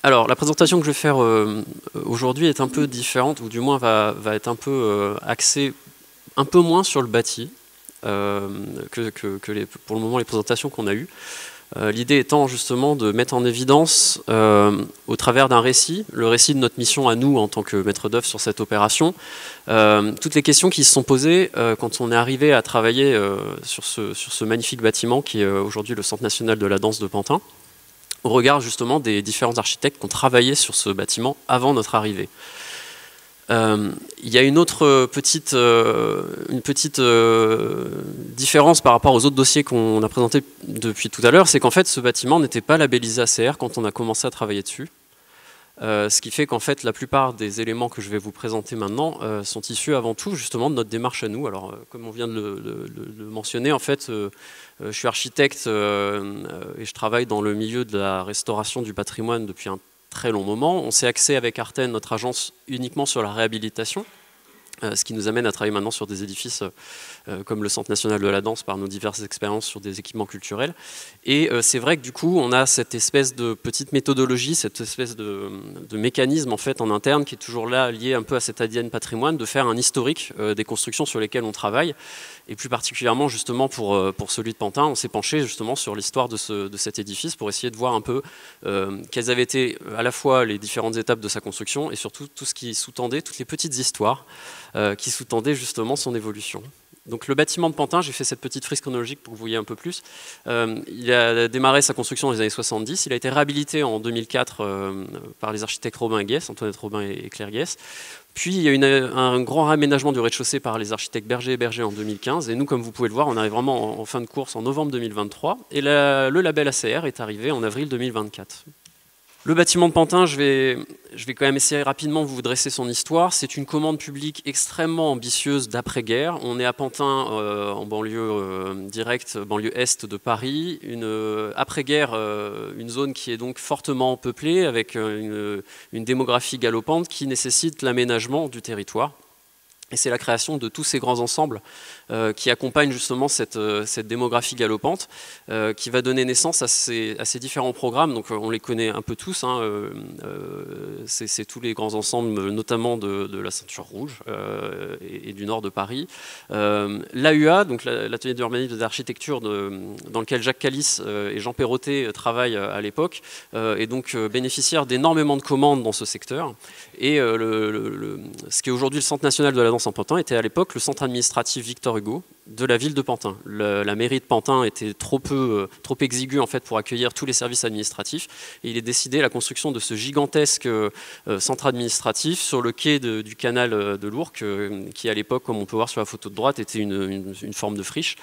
Alors, la présentation que je vais faire aujourd'hui est un peu différente, ou du moins va être un peu axée un peu moins sur le bâti pour le moment les présentations qu'on a eues. L'idée étant justement de mettre en évidence, au travers d'un récit, le récit de notre mission à nous en tant que maître d'œuvre sur cette opération, toutes les questions qui se sont posées quand on est arrivé à travailler sur ce magnifique bâtiment qui est aujourd'hui le Centre national de la danse de Pantin, au regard justement des différents architectes qui ont travaillé sur ce bâtiment avant notre arrivée. Il y a une autre petite différence par rapport aux autres dossiers qu'on a présentés depuis tout à l'heure, c'est qu'en fait ce bâtiment n'était pas labellisé ACR quand on a commencé à travailler dessus. Ce qui fait qu'en fait la plupart des éléments que je vais vous présenter maintenant sont issus avant tout justement de notre démarche à nous. Alors comme on vient de le mentionner, en fait je suis architecte et je travaille dans le milieu de la restauration du patrimoine depuis un très long moment. On s'est axé avec Arten, notre agence, uniquement sur la réhabilitation, ce qui nous amène à travailler maintenant sur des édifices comme le Centre national de la danse par nos diverses expériences sur des équipements culturels. Et c'est vrai que du coup, on a cette espèce de petite méthodologie, cette espèce de mécanisme en fait en interne qui est toujours là, lié un peu à cet ADN patrimoine, de faire un historique des constructions sur lesquelles on travaille. Et plus particulièrement justement pour celui de Pantin, on s'est penché justement sur l'histoire de cet édifice pour essayer de voir un peu quelles avaient été à la fois les différentes étapes de sa construction et surtout tout ce qui sous-tendait, toutes les petites histoires qui sous-tendaient justement son évolution. Donc le bâtiment de Pantin, j'ai fait cette petite frise chronologique pour que vous voyez un peu plus. Il a démarré sa construction dans les années 70, il a été réhabilité en 2004 par les architectes Robin et Guess, Antoinette Robin et Claire Guess. Puis il y a eu un grand réaménagement du rez-de-chaussée par les architectes Berger et Berger en 2015. Et nous, comme vous pouvez le voir, on arrive vraiment en fin de course en novembre 2023. Et le label ACR est arrivé en avril 2024. Le bâtiment de Pantin, je vais quand même essayer rapidement de vous dresser son histoire. C'est une commande publique extrêmement ambitieuse d'après-guerre. On est à Pantin, en banlieue directe, banlieue est de Paris. Après-guerre, une zone qui est donc fortement peuplée, avec une démographie galopante qui nécessite l'aménagement du territoire. Et c'est la création de tous ces grands ensembles qui accompagnent justement cette démographie galopante, qui va donner naissance à ces différents programmes. Donc on les connaît un peu tous, hein, c'est tous les grands ensembles, notamment de la Ceinture Rouge et du nord de Paris. L'AUA, donc l'atelier d'urbanisme et d'architecture dans lequel Jacques Calice et Jean Perrotet travaillent à l'époque, est donc bénéficiaire d'énormément de commandes dans ce secteur. Et ce qui est aujourd'hui le Centre national de la danse en Pantin était à l'époque le centre administratif Victor Hugo de la ville de Pantin. La mairie de Pantin était trop exiguë en fait pour accueillir tous les services administratifs et il est décidé la construction de ce gigantesque centre administratif sur le quai du canal de l'Ourcq qui à l'époque, comme on peut voir sur la photo de droite, était une forme de friche.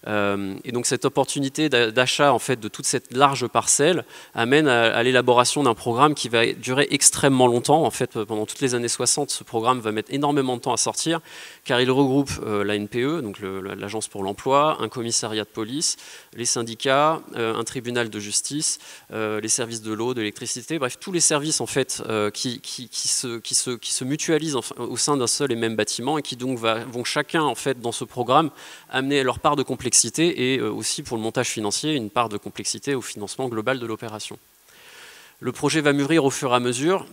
Et donc cette opportunité d'achat en fait, de toute cette large parcelle amène à l'élaboration d'un programme qui va durer extrêmement longtemps. En fait, pendant toutes les années 60, ce programme va mettre énormément de temps à sortir car il regroupe la NPE, donc l'Agence pour l'emploi, un commissariat de police, les syndicats, un tribunal de justice, les services de l'eau, de l'électricité, bref, tous les services en fait, qui se mutualisent au sein d'un seul et même bâtiment et qui donc vont chacun en fait, dans ce programme amener leur part de complexité et aussi pour le montage financier, une part de complexité au financement global de l'opération. Le projet va mûrir au fur et à mesure.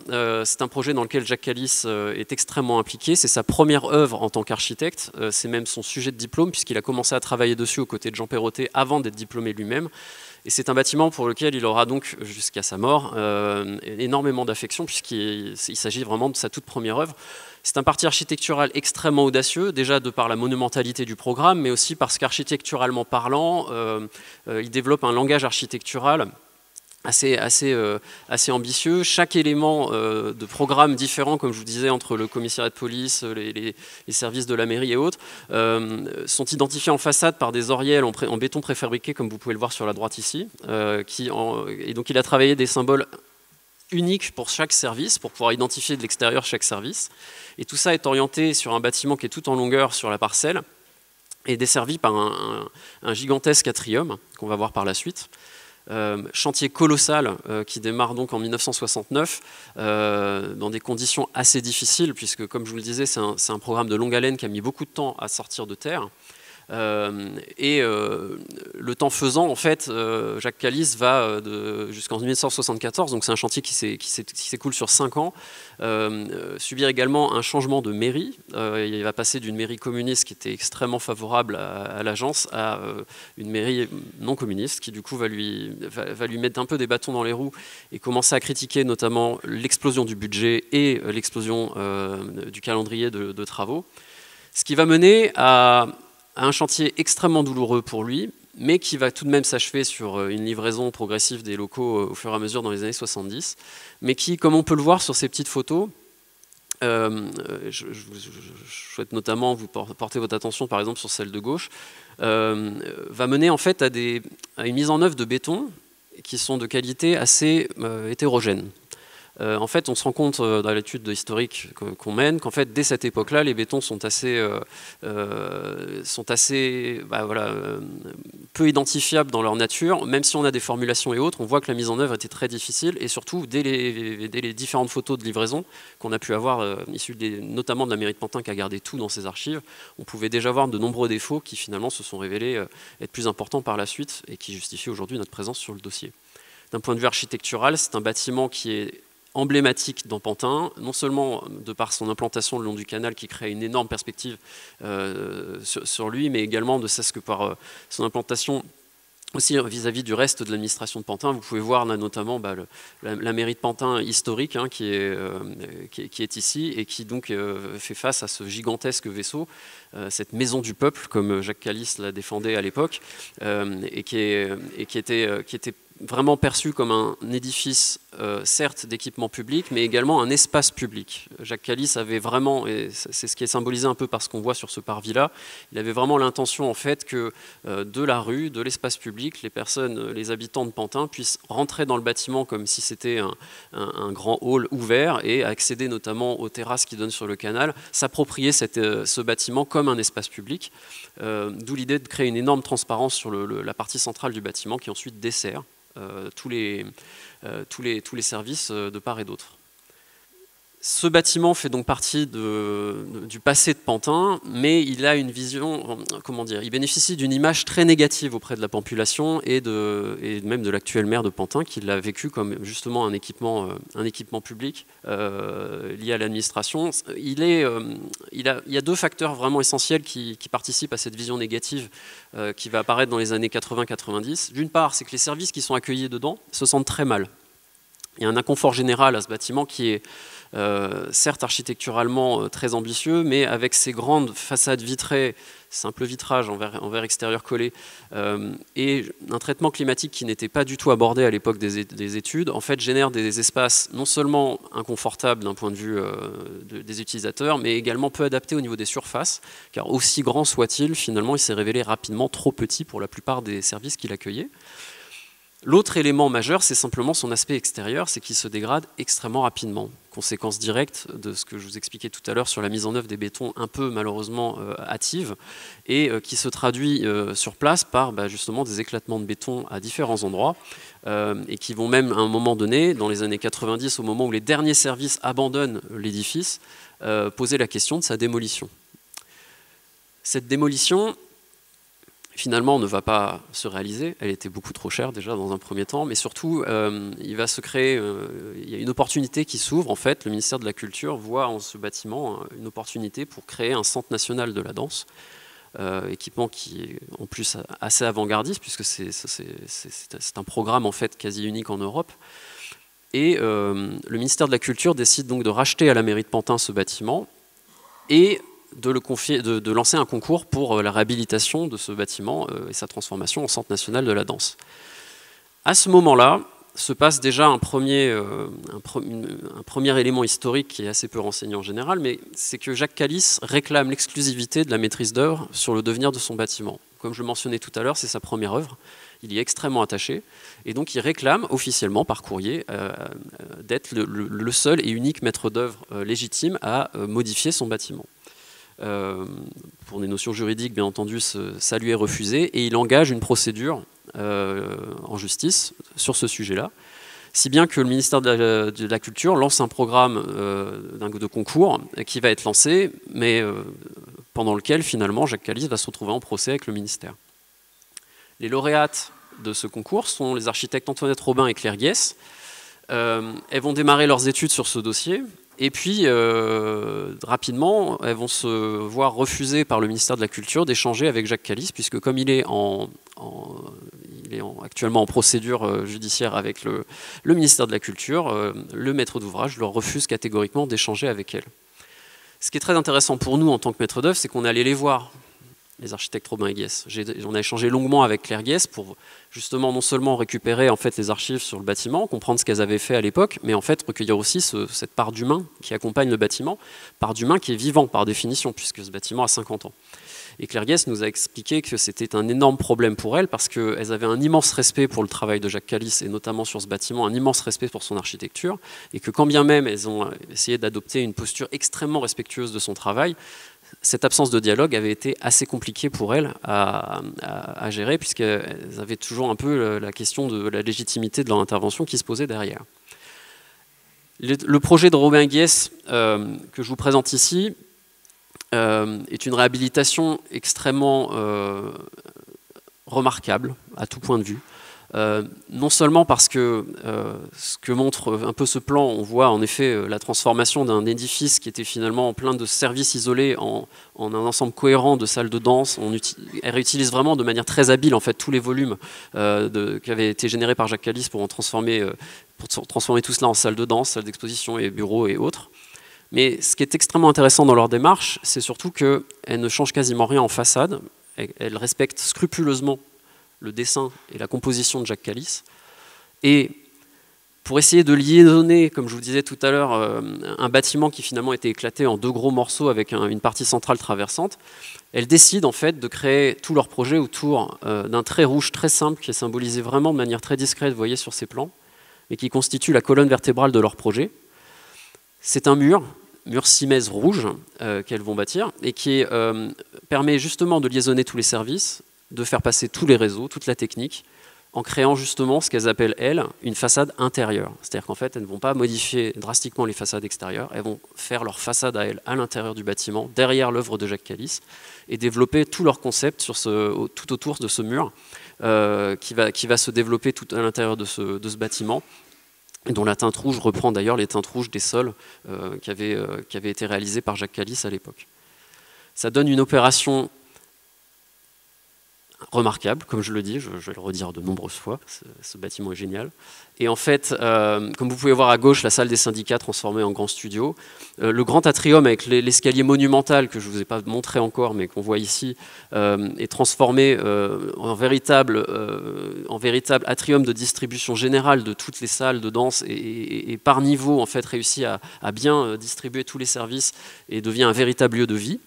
C'est un projet dans lequel Jacques Calice est extrêmement impliqué. C'est sa première œuvre en tant qu'architecte. C'est même son sujet de diplôme puisqu'il a commencé à travailler dessus aux côtés de Jean Perrotet avant d'être diplômé lui-même. Et c'est un bâtiment pour lequel il aura donc, jusqu'à sa mort, énormément d'affection puisqu'il s'agit vraiment de sa toute première œuvre. C'est un parti architectural extrêmement audacieux, déjà de par la monumentalité du programme, mais aussi parce qu'architecturalement parlant, il développe un langage architectural assez ambitieux. Chaque élément de programme différent, comme je vous disais, entre le commissariat de police, les services de la mairie et autres, sont identifiés en façade par des oriels en béton préfabriqué, comme vous pouvez le voir sur la droite ici. Et donc il a travaillé des symboles uniques pour chaque service, pour pouvoir identifier de l'extérieur chaque service. Et tout ça est orienté sur un bâtiment qui est tout en longueur sur la parcelle et desservi par un gigantesque atrium qu'on va voir par la suite. Chantier colossal qui démarre donc en 1969 dans des conditions assez difficiles puisque comme je vous le disais c'est un programme de longue haleine qui a mis beaucoup de temps à sortir de terre. Le temps faisant, en fait, Jacques Calice va jusqu'en 1974, donc c'est un chantier qui s'écoule sur 5 ans, subir également un changement de mairie. Il va passer d'une mairie communiste qui était extrêmement favorable à l'agence à une mairie non communiste qui du coup va lui mettre un peu des bâtons dans les roues et commencer à critiquer notamment l'explosion du budget et l'explosion du calendrier de travaux. Ce qui va mener à un chantier extrêmement douloureux pour lui, mais qui va tout de même s'achever sur une livraison progressive des locaux au fur et à mesure dans les années 70, mais qui, comme on peut le voir sur ces petites photos, je souhaite notamment vous porter votre attention par exemple sur celle de gauche, va mener en fait à une mise en œuvre de béton qui sont de qualité assez hétérogène. En fait, on se rend compte dans l'étude historique qu'on mène qu'en fait, dès cette époque-là, les bétons sont assez peu identifiables dans leur nature. Même si on a des formulations et autres, on voit que la mise en œuvre était très difficile. Et surtout, dès les différentes photos de livraison qu'on a pu avoir, issues notamment de la mairie de Pantin qui a gardé tout dans ses archives, on pouvait déjà voir de nombreux défauts qui finalement se sont révélés être plus importants par la suite et qui justifient aujourd'hui notre présence sur le dossier. D'un point de vue architectural, c'est un bâtiment qui est emblématique dans Pantin, non seulement de par son implantation le long du canal qui crée une énorme perspective sur lui, mais également de ce que par son implantation aussi vis-à-vis du reste de l'administration de Pantin. Vous pouvez voir là, notamment la mairie de Pantin historique qui est ici et qui donc fait face à ce gigantesque vaisseau, cette maison du peuple comme Jacques Calice la défendait à l'époque et qui était vraiment perçu comme un édifice, certes d'équipement public, mais également un espace public. Jacques Calice avait vraiment, et c'est ce qui est symbolisé un peu par ce qu'on voit sur ce parvis-là, il avait vraiment l'intention en fait que de la rue, de l'espace public, les habitants de Pantin puissent rentrer dans le bâtiment comme si c'était un grand hall ouvert et accéder notamment aux terrasses qui donnent sur le canal, s'approprier ce bâtiment comme un espace public, d'où l'idée de créer une énorme transparence sur la partie centrale du bâtiment qui ensuite dessert tous les services de part et d'autre. Ce bâtiment fait donc partie du passé de Pantin, mais il a une vision, il bénéficie d'une image très négative auprès de la population et même de l'actuel maire de Pantin, qui l'a vécu comme justement un équipement public lié à l'administration. Il y a deux facteurs vraiment essentiels qui participent à cette vision négative qui va apparaître dans les années 80-90. D'une part, c'est que les services qui sont accueillis dedans se sentent très mal. Il y a un inconfort général à ce bâtiment qui est certes architecturalement très ambitieux, mais avec ces grandes façades vitrées, simple vitrage en verre extérieur collé, et un traitement climatique qui n'était pas du tout abordé à l'époque des études, en fait génère des espaces non seulement inconfortables d'un point de vue des utilisateurs, mais également peu adaptés au niveau des surfaces, car aussi grand soit-il, finalement il s'est révélé rapidement trop petit pour la plupart des services qu'il accueillait. L'autre élément majeur, c'est simplement son aspect extérieur, c'est qu'il se dégrade extrêmement rapidement. Conséquence directe de ce que je vous expliquais tout à l'heure sur la mise en œuvre des bétons un peu malheureusement hâtive et qui se traduit sur place par justement des éclatements de béton à différents endroits et qui vont même à un moment donné, dans les années 90, au moment où les derniers services abandonnent l'édifice, poser la question de sa démolition. Cette démolition, finalement, ne va pas se réaliser. Elle était beaucoup trop chère déjà dans un premier temps, mais surtout, il va se créer, il y a une opportunité qui s'ouvre. En fait, le ministère de la Culture voit en ce bâtiment une opportunité pour créer un centre national de la danse, équipement qui est en plus assez avant-gardiste, puisque c'est un programme en fait quasi unique en Europe. Et le ministère de la Culture décide donc de racheter à la mairie de Pantin ce bâtiment et de lancer un concours pour la réhabilitation de ce bâtiment et sa transformation en centre national de la danse. À ce moment-là, se passe déjà un premier élément historique qui est assez peu renseigné en général, mais c'est que Jacques Calice réclame l'exclusivité de la maîtrise d'œuvre sur le devenir de son bâtiment. Comme je le mentionnais tout à l'heure, c'est sa première œuvre, il y est extrêmement attaché, et donc il réclame officiellement par courrier d'être le seul et unique maître d'œuvre légitime à modifier son bâtiment. Pour des notions juridiques, bien entendu, ça lui est refusé et il engage une procédure en justice sur ce sujet-là. Si bien que le ministère de la Culture lance un programme de concours qui va être lancé, mais pendant lequel finalement Jacques Calice va se retrouver en procès avec le ministère. Les lauréates de ce concours sont les architectes Antoinette Robin et Claire Guess. Elles vont démarrer leurs études sur ce dossier, et puis rapidement, elles vont se voir refuser par le ministère de la Culture d'échanger avec Jacques Calice, puisque comme il est actuellement en procédure judiciaire avec le ministère de la Culture, le maître d'ouvrage leur refuse catégoriquement d'échanger avec elle. Ce qui est très intéressant pour nous en tant que maître d'œuvre, c'est qu'on est allé les voir, les architectes Robin et Guess. On a échangé longuement avec Claire Guess pour justement non seulement récupérer en fait les archives sur le bâtiment, comprendre ce qu'elles avaient fait à l'époque, mais en fait recueillir aussi cette part d'humain qui accompagne le bâtiment, part d'humain qui est vivant par définition, puisque ce bâtiment a 50 ans. Et Claire Guess nous a expliqué que c'était un énorme problème pour elles, parce qu'elles avaient un immense respect pour le travail de Jacques Calice, et notamment sur ce bâtiment, un immense respect pour son architecture, et que quand bien même elles ont essayé d'adopter une posture extrêmement respectueuse de son travail, cette absence de dialogue avait été assez compliquée pour elles à gérer, puisqu'elles avaient toujours un peu la question de la légitimité de leur intervention qui se posait derrière. Le projet de Robin Guess que je vous présente ici est une réhabilitation extrêmement remarquable à tout point de vue. Non seulement parce que ce que montre un peu ce plan, on voit en effet la transformation d'un édifice qui était finalement plein de services isolés en un ensemble cohérent de salles de danse. Elle réutilise vraiment de manière très habile en fait tous les volumes qui avaient été générés par Jacques Calice pour transformer tout cela en salles de danse, salles d'exposition et bureaux et autres. Mais ce qui est extrêmement intéressant dans leur démarche, c'est surtout qu'elle ne change quasiment rien en façade. Elle respecte scrupuleusement le dessin et la composition de Jacques Calice. Et pour essayer de liaisonner, comme je vous disais tout à l'heure, un bâtiment qui finalement était éclaté en deux gros morceaux avec une partie centrale traversante, elle décide en fait de créer tout leur projet autour d'un trait rouge très simple qui est symbolisé vraiment de manière très discrète, vous voyez sur ces plans, et qui constitue la colonne vertébrale de leur projet. C'est un mur simèze rouge qu'elles vont bâtir et qui permet justement de liaisonner tous les services, de faire passer tous les réseaux, toute la technique, en créant justement ce qu'elles appellent, elles, une façade intérieure. C'est-à-dire qu'en fait, elles ne vont pas modifier drastiquement les façades extérieures, elles vont faire leur façade à elles, à l'intérieur du bâtiment, derrière l'œuvre de Jacques Calice, et développer tout leur concept tout autour de ce mur, qui va se développer tout à l'intérieur de ce bâtiment, dont la teinte rouge reprend d'ailleurs les teintes rouges des sols qui avaient été réalisées par Jacques Calice à l'époque. Ça donne une opération remarquable, comme je le dis, je vais le redire de nombreuses fois, ce bâtiment est génial. Et en fait, comme vous pouvez voir à gauche, la salle des syndicats transformée en grand studio, le grand atrium avec l'escalier monumental, que je ne vous ai pas montré encore, mais qu'on voit ici, est transformé en véritable atrium de distribution générale de toutes les salles de danse, et par niveau, en fait, réussit à bien distribuer tous les services et devient un véritable lieu de vie.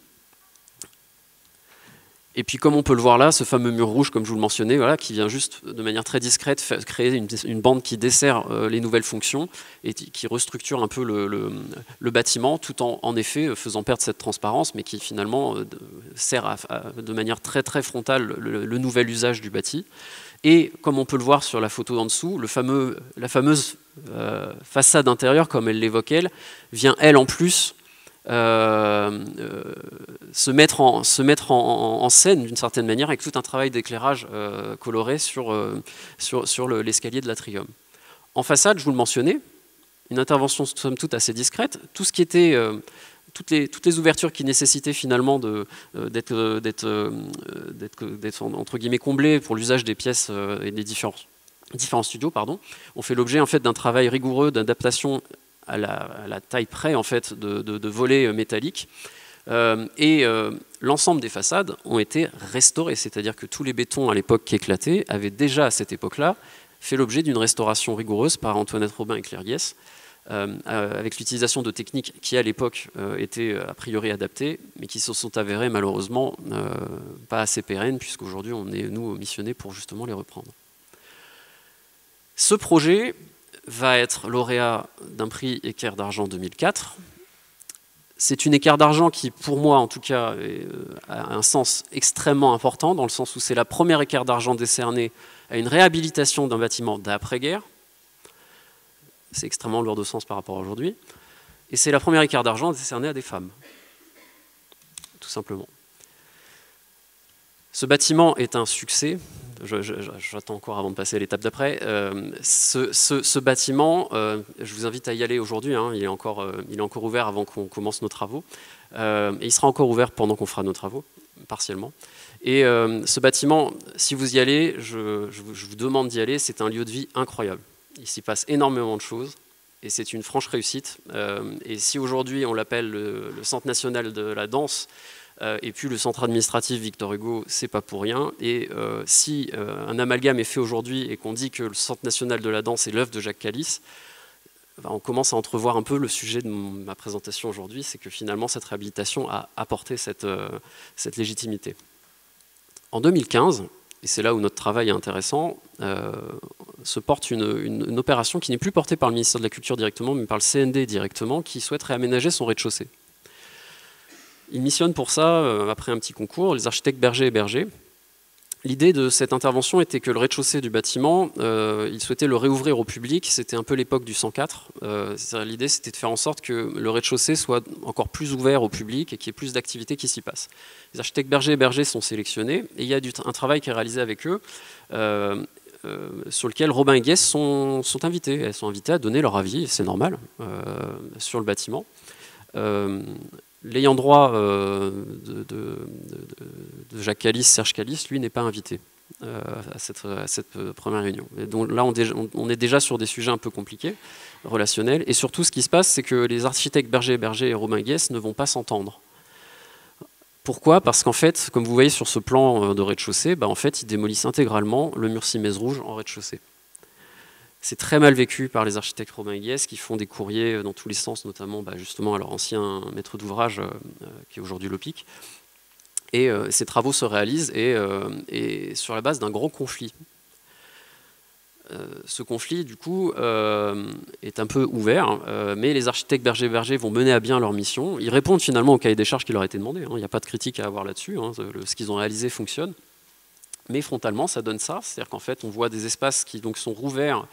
Et puis comme on peut le voir là, ce fameux mur rouge, comme je vous le mentionnais, voilà, qui vient juste de manière très discrète créer une bande qui dessert les nouvelles fonctions et qui restructure un peu le bâtiment, tout en effet faisant perdre cette transparence, mais qui finalement sert de manière très très frontale le nouvel usage du bâti. Et comme on peut le voir sur la photo en dessous, la fameuse façade intérieure, comme elle l'évoque elle, vient elle en plus se mettre en scène d'une certaine manière avec tout un travail d'éclairage coloré sur l'escalier de l'atrium. En façade, je vous le mentionnais, une intervention somme toute assez discrète. Tout ce qui était, toutes les ouvertures qui nécessitaient finalement d'être entre guillemets comblées pour l'usage des pièces et des différents studios, ont fait l'objet en fait d'un travail rigoureux d'adaptation à la taille près en fait, de volets métalliques. L'ensemble des façades ont été restaurés, c'est-à-dire que tous les bétons à l'époque qui éclataient avaient déjà à cette époque-là fait l'objet d'une restauration rigoureuse par Antoinette Robin et Claire Guess, avec l'utilisation de techniques qui à l'époque étaient a priori adaptées, mais qui se sont avérées malheureusement pas assez pérennes, puisqu'aujourd'hui on est nous missionnés pour justement les reprendre. Ce projet va être lauréat d'un prix Équerre d'argent 2004. C'est une Équerre d'argent qui, pour moi en tout cas, a un sens extrêmement important, dans le sens où c'est la première Équerre d'argent décernée à une réhabilitation d'un bâtiment d'après-guerre. c'est extrêmement lourd de sens par rapport à aujourd'hui. Et c'est la première équerre d'argent décernée à des femmes, tout simplement. Ce bâtiment est un succès. J'attends encore avant de passer à l'étape d'après. Ce bâtiment, je vous invite à y aller aujourd'hui, hein, il est encore ouvert avant qu'on commence nos travaux. Et il sera encore ouvert pendant qu'on fera nos travaux, partiellement. Et ce bâtiment, si vous y allez, je vous demande d'y aller, c'est un lieu de vie incroyable. Il s'y passe énormément de choses et c'est une franche réussite. Et si aujourd'hui on l'appelle le Centre national de la danse, et puis le centre administratif Victor Hugo, c'est pas pour rien. Et si un amalgame est fait aujourd'hui et qu'on dit que le Centre national de la danse est l'œuvre de Jacques Calice, ben, on commence à entrevoir un peu le sujet de ma présentation aujourd'hui, c'est que finalement cette réhabilitation a apporté cette légitimité. En 2015, et c'est là où notre travail est intéressant, se porte une opération qui n'est plus portée par le ministère de la Culture directement, mais par le CND directement, qui souhaite réaménager son rez-de-chaussée. Il missionne pour ça, après un petit concours, les architectes Berger et Berger. L'idée de cette intervention était que le rez-de-chaussée du bâtiment, ils souhaitaient le réouvrir au public. C'était un peu l'époque du 104. L'idée, c'était de faire en sorte que le rez-de-chaussée soit encore plus ouvert au public et qu'il y ait plus d'activités qui s'y passent. Les architectes Berger et Berger sont sélectionnés et il y a un travail qui est réalisé avec eux sur lequel Robin et Guess sont invités. Elles sont invitées à donner leur avis, c'est normal, sur le bâtiment. L'ayant droit de Jacques Calice, Serge Calice, lui n'est pas invité à cette première réunion. Et donc là, on est déjà sur des sujets un peu compliqués, relationnels. Et surtout, ce qui se passe, c'est que les architectes Berger et Berger et Robin Guess ne vont pas s'entendre. Pourquoi? Parce qu'en fait, comme vous voyez sur ce plan de rez-de-chaussée, en fait, ils démolissent intégralement le mur Simèze rouge en rez-de-chaussée. C'est très mal vécu par les architectes Robin et Guess qui font des courriers dans tous les sens, notamment justement à leur ancien maître d'ouvrage qui est aujourd'hui l'OPIC. Et ces travaux se réalisent et sur la base d'un gros conflit. Ce conflit, du coup, est un peu ouvert, mais les architectes Berger et Berger vont mener à bien leur mission. Ils répondent finalement au cahier des charges qui leur a été demandé. Il n'y a pas de critique à avoir là-dessus. Ce qu'ils ont réalisé fonctionne. Mais frontalement, ça donne ça. C'est-à-dire qu'en fait, on voit des espaces qui donc, sont rouverts,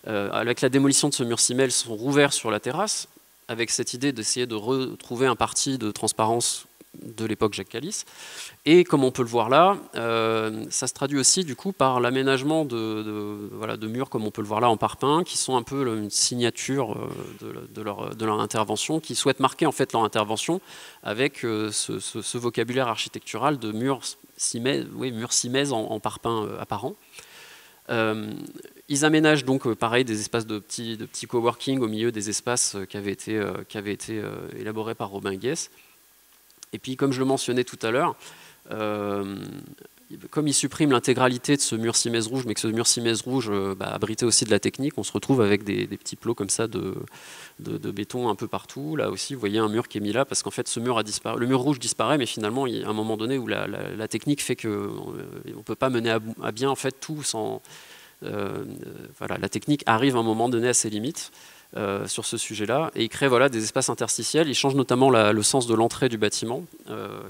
avec la démolition de ce mur Simèle, sont rouverts sur la terrasse, avec cette idée d'essayer de retrouver un parti de transparence de l'époque Jacques Calice. Et comme on peut le voir là, ça se traduit aussi du coup par l'aménagement de murs, comme on peut le voir là en parpaing, qui sont un peu une signature de leur intervention, qui souhaitent marquer en fait leur intervention avec ce vocabulaire architectural de murs Simèze en parpaing apparent. Ils aménagent donc pareil des espaces de petits coworking au milieu des espaces qui avaient été élaborés par Robin Guess. Et puis comme je le mentionnais tout à l'heure, comme ils suppriment l'intégralité de ce mur Simèze rouge, mais que ce mur Simèze rouge abritait aussi de la technique, on se retrouve avec des petits plots comme ça de béton un peu partout. Là aussi, vous voyez un mur qui est mis là, parce qu'en fait, ce mur a disparu. Le mur rouge disparaît, mais finalement, il y a un moment donné où la technique fait qu'on ne peut pas mener à bien en fait, tout sans... voilà, la technique arrive à un moment donné à ses limites. Sur ce sujet-là, et il crée des espaces interstitiels. Il change notamment le sens de l'entrée du bâtiment,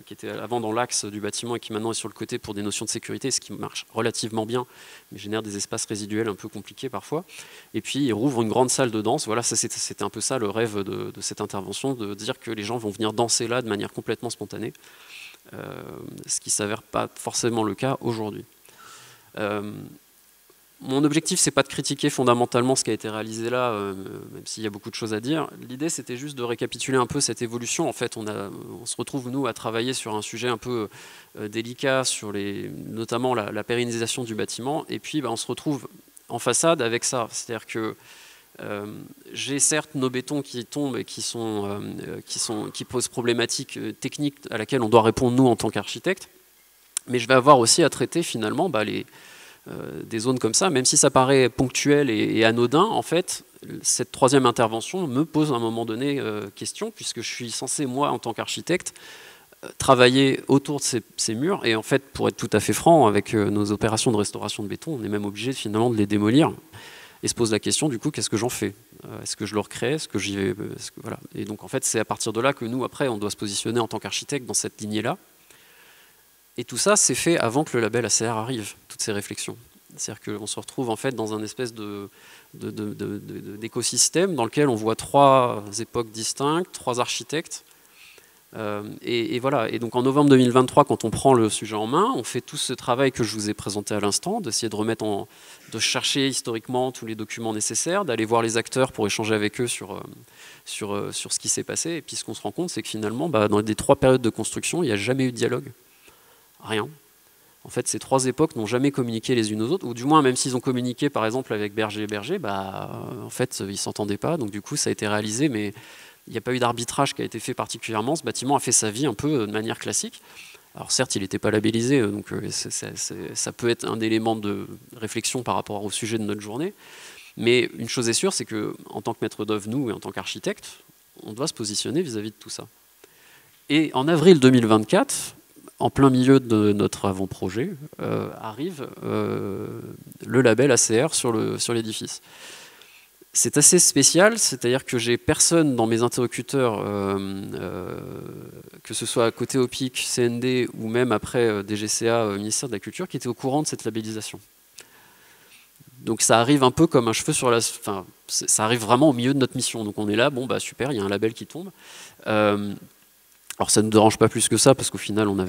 qui était avant dans l'axe du bâtiment et qui maintenant est sur le côté pour des notions de sécurité, ce qui marche relativement bien, mais génère des espaces résiduels un peu compliqués parfois. Et puis il rouvre une grande salle de danse. Voilà, c'était un peu ça le rêve de cette intervention, de dire que les gens vont venir danser là de manière complètement spontanée, ce qui ne s'avère pas forcément le cas aujourd'hui. Mon objectif, c'est pas de critiquer fondamentalement ce qui a été réalisé là, même s'il y a beaucoup de choses à dire. L'idée, c'était juste de récapituler un peu cette évolution. En fait, on se retrouve, nous, à travailler sur un sujet un peu délicat, sur notamment la pérennisation du bâtiment. Et puis, on se retrouve en façade avec ça. C'est-à-dire que j'ai certes nos bétons qui tombent et qui posent problématiques techniques à laquelle on doit répondre, nous, en tant qu'architectes. Mais je vais avoir aussi à traiter, finalement, des zones comme ça, même si ça paraît ponctuel et anodin, en fait, cette troisième intervention me pose à un moment donné question, puisque je suis censé, moi, en tant qu'architecte, travailler autour de ces murs, et en fait, pour être tout à fait franc, avec nos opérations de restauration de béton, on est même obligé finalement de les démolir, et se pose la question, du coup, qu'est-ce que j'en fais? Est-ce que je le recrée? Est-ce que j'y vais? Voilà. Et donc, en fait, c'est à partir de là que nous, après, on doit se positionner en tant qu'architecte dans cette lignée-là. Et tout ça, c'est fait avant que le label ACR arrive, toutes ces réflexions. C'est-à-dire qu'on se retrouve en fait dans un espèce d'écosystème dans lequel on voit 3 époques distinctes, 3 architectes. Et voilà. Et donc en novembre 2023, quand on prend le sujet en main, on fait tout ce travail que je vous ai présenté à l'instant, d'essayer de chercher historiquement tous les documents nécessaires, d'aller voir les acteurs pour échanger avec eux sur ce qui s'est passé. Et puis ce qu'on se rend compte, c'est que finalement, dans les 3 périodes de construction, il n'y a jamais eu de dialogue. Rien. En fait, ces 3 époques n'ont jamais communiqué les unes aux autres, ou du moins, même s'ils ont communiqué, par exemple, avec Berger et Berger, en fait, ils ne s'entendaient pas. Donc du coup, ça a été réalisé, mais il n'y a pas eu d'arbitrage qui a été fait particulièrement. Ce bâtiment a fait sa vie un peu de manière classique. Alors certes, il n'était pas labellisé, donc ça peut être un élément de réflexion par rapport au sujet de notre journée. Mais une chose est sûre, c'est qu'en tant que maître d'œuvre, nous, et en tant qu'architecte, on doit se positionner vis-à-vis de tout ça. Et en avril 2024, en plein milieu de notre avant-projet, arrive le label ACR sur l'édifice. C'est assez spécial, c'est-à-dire que j'ai personne dans mes interlocuteurs, que ce soit à côté OPIC, CND ou même après DGCA, ministère de la Culture, qui était au courant de cette labellisation. Donc ça arrive un peu comme un cheveu sur la... Enfin, ça arrive vraiment au milieu de notre mission. Donc on est là, bon bah super, il y a un label qui tombe. Alors ça ne nous dérange pas plus que ça, parce qu'au final on a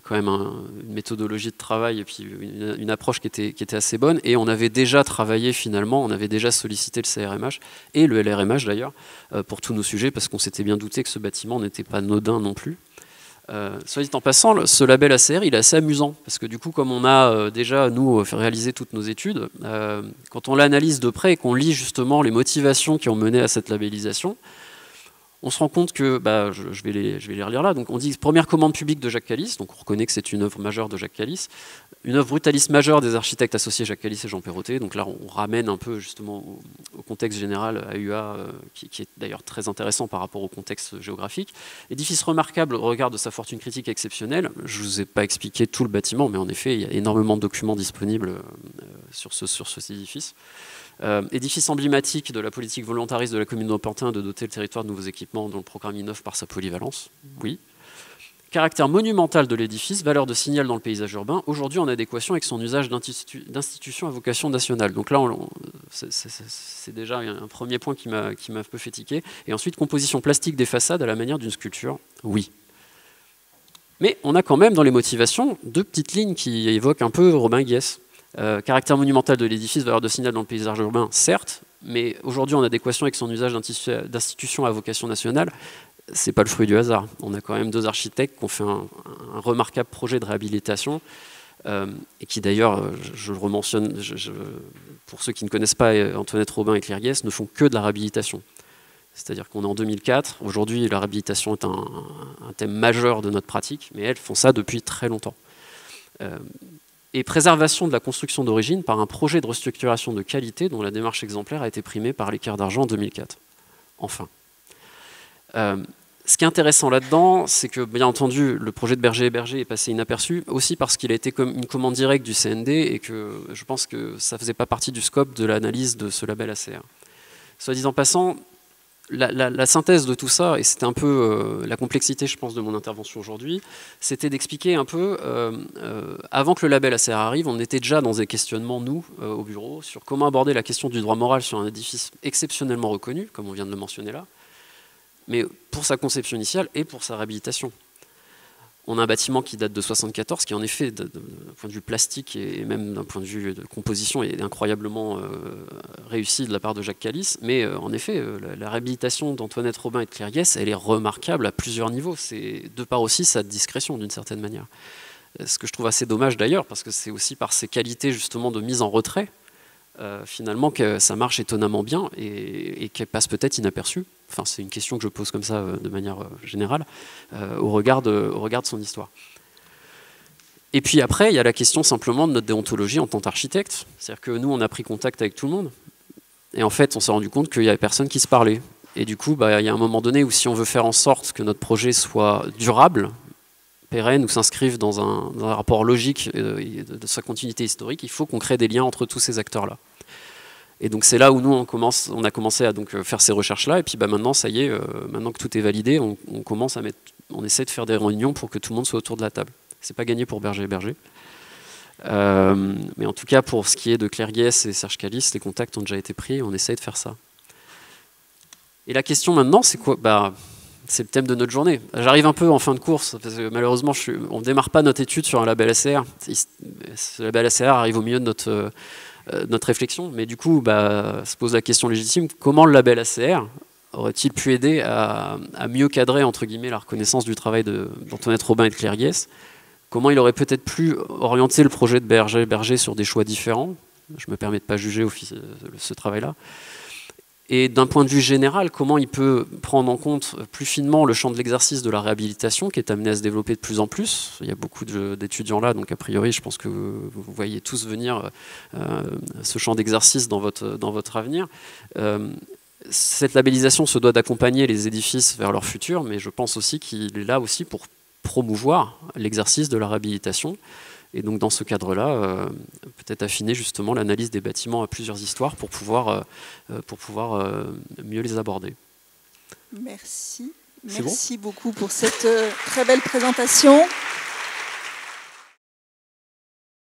quand même une méthodologie de travail et puis une approche qui était assez bonne, et on avait déjà travaillé finalement, on avait déjà sollicité le CRMH et le LRMH d'ailleurs pour tous nos sujets, parce qu'on s'était bien douté que ce bâtiment n'était pas anodin non plus. Soit dit en passant, ce label ACR il est assez amusant, parce que du coup comme on a déjà nous réalisé toutes nos études, quand on l'analyse de près et qu'on lit justement les motivations qui ont mené à cette labellisation, on se rend compte que, je vais les relire là, donc on dit première commande publique de Jacques Calice, donc on reconnaît que c'est une œuvre majeure de Jacques Calice, une œuvre brutaliste majeure des architectes associés Jacques Calice et Jean Perrotet, donc là on ramène un peu justement au contexte général AUA, qui est d'ailleurs très intéressant par rapport au contexte géographique. Édifice remarquable au regard de sa fortune critique exceptionnelle. Je ne vous ai pas expliqué tout le bâtiment, mais en effet il y a énormément de documents disponibles sur cet édifice. Édifice emblématique de la politique volontariste de la commune d'Oppentin de doter le territoire de nouveaux équipements dont le programme innove par sa polyvalence. Oui. Caractère monumental de l'édifice, valeur de signal dans le paysage urbain, aujourd'hui en adéquation avec son usage d'institution à vocation nationale. Donc là, c'est déjà un premier point qui m'a un peu fait tiquer. Et ensuite, composition plastique des façades à la manière d'une sculpture. Oui. Mais on a quand même dans les motivations 2 petites lignes qui évoquent un peu Robin Guiès. Caractère monumental de l'édifice, valeur de signal dans le paysage urbain, certes, mais aujourd'hui en adéquation avec son usage d'institution à vocation nationale, c'est pas le fruit du hasard. On a quand même 2 architectes qui ont fait un remarquable projet de réhabilitation, et qui d'ailleurs, je le rementionne, pour ceux qui ne connaissent pas Antoinette Robin et Claire Guiès, ne font que de la réhabilitation. C'est-à-dire qu'on est en 2004, aujourd'hui la réhabilitation est un thème majeur de notre pratique, mais elles font ça depuis très longtemps. Et préservation de la construction d'origine par un projet de restructuration de qualité dont la démarche exemplaire a été primée par l'Équerre d'Argent en 2004. Enfin. Ce qui est intéressant là-dedans, c'est que, bien entendu, le projet de Berger et Berger est passé inaperçu, aussi parce qu'il a été comme une commande directe du CND et que je pense que ça ne faisait pas partie du scope de l'analyse de ce label ACR. Soit dit en passant, la synthèse de tout ça, et c'était un peu la complexité, je pense, de mon intervention aujourd'hui, c'était d'expliquer un peu, avant que le label ACR arrive, on était déjà dans des questionnements, nous, au bureau, sur comment aborder la question du droit moral sur un édifice exceptionnellement reconnu, comme on vient de le mentionner là, mais pour sa conception initiale et pour sa réhabilitation. On a un bâtiment qui date de 1974, qui en effet, d'un point de vue plastique et même d'un point de vue de composition, est incroyablement réussi de la part de Jacques Calice, mais en effet, la réhabilitation d'Antoinette Robin et de Claire Guiès, elle est remarquable à plusieurs niveaux. C'est de par aussi sa discrétion, d'une certaine manière. Ce que je trouve assez dommage d'ailleurs, parce que c'est aussi par ses qualités justement de mise en retrait, finalement, que ça marche étonnamment bien et qu'elle passe peut-être inaperçue. Enfin, c'est une question que je pose comme ça de manière générale, au regard de son histoire. Et puis après, il y a la question simplement de notre déontologie en tant qu'architecte. C'est-à-dire que nous, on a pris contact avec tout le monde. Et en fait, on s'est rendu compte qu'il n'y avait personne qui se parlait. Et du coup, il y a un moment donné où si on veut faire en sorte que notre projet soit durable, pérenne, ou s'inscrive dans un rapport logique de sa continuité historique, il faut qu'on crée des liens entre tous ces acteurs-là. Et donc c'est là où nous, on a commencé à donc faire ces recherches-là, et puis maintenant, ça y est, maintenant que tout est validé, on essaie de faire des réunions pour que tout le monde soit autour de la table. C'est pas gagné pour Berger et Berger. Mais en tout cas, pour ce qui est de Claire Guess et Serge Calice, les contacts ont déjà été pris et on essaye de faire ça. Et la question maintenant, c'est quoi? C'est le thème de notre journée. J'arrive un peu en fin de course, parce que malheureusement, on ne démarre pas notre étude sur un label ACR. Ce label ACR arrive au milieu de notre réflexion, mais du coup, se pose la question légitime, comment le label ACR aurait-il pu aider à mieux cadrer, entre guillemets, la reconnaissance du travail d'Antoinette Robin et de Claire Guess? Comment il aurait peut-être pu orienter le projet de Berger sur des choix différents? Je me permets de ne pas juger ce travail-là. Et d'un point de vue général, comment il peut prendre en compte plus finement le champ de l'exercice de la réhabilitation qui est amené à se développer de plus en plus. Il y a beaucoup d'étudiants là, donc a priori, je pense que vous voyez tous venir ce champ d'exercice dans votre avenir. Cette labellisation se doit d'accompagner les édifices vers leur futur, mais je pense aussi qu'il est là aussi pour promouvoir l'exercice de la réhabilitation. Et donc dans ce cadre-là, peut-être affiner justement l'analyse des bâtiments à plusieurs histoires pour pouvoir mieux les aborder. Merci. Merci beaucoup pour cette très belle présentation.